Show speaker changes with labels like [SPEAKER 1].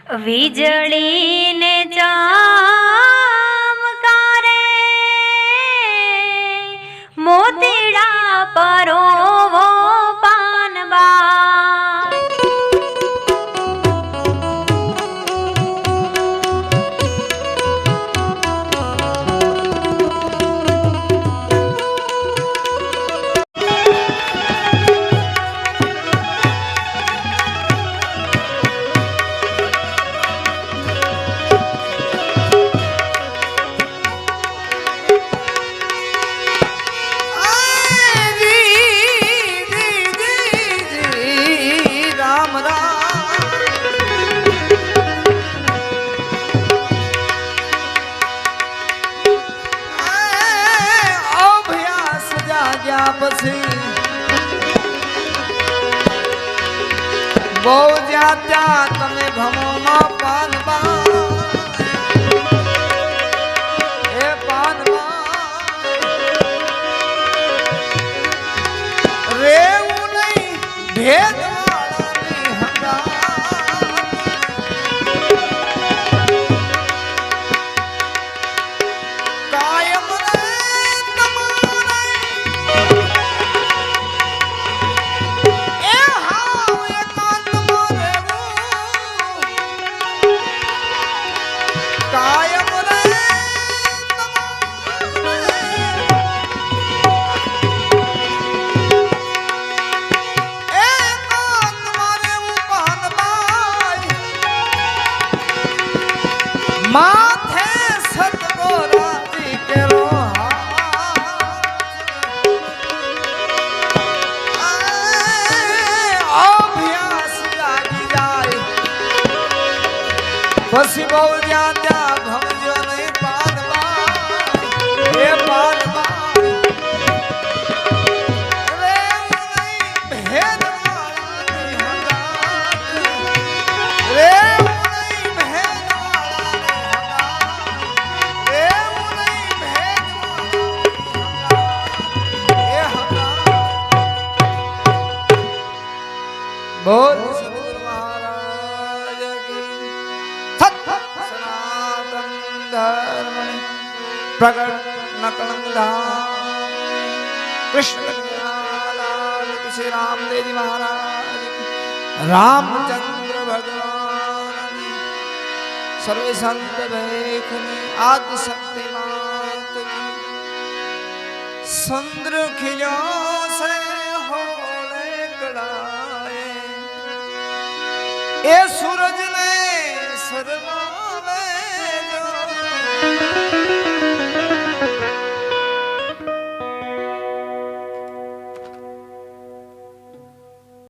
[SPEAKER 1] વીજળી ને ચમકારે મોતીડા પરોવો પાનબા
[SPEAKER 2] બહુ જ્યાં ત્યાં તમે ભમોમાં પાનબા એ પાનબા રેવું નહીં ભેદ વાળાની હંગા કાયમ રે તમારે એ હાવ એકાંતમાં રહેવું કાયમ રે એકાંતમાં રહેવું પાનબાઈ માથે સતગોરાજી કેરો અભ્યાસ લાગી જાય પછી બહુ જ્યાં ત્યાં ભમજો નહીં પાનબા એ પાનબા રેવું નહીં ભેદ વાળાની હંગાત રેવું નહીં ભેદ વાળાની હંગાત રેવું નહીં ભેદ વાળાની હંગાત બોલ સદગુરુ મહારાજ કી સનાતન ધર્મની પ્રગટ નકળંગ ધામ કૃષ્ણ કનૈયાલાલ શ્રી રામદેવજી મહારાજ કી રામચંદ્ર ભગવાન સર્વે સંત ભેખને આદि શક્તિ માત કી चंद्र खिलो से होले कड़ाए ए सूरज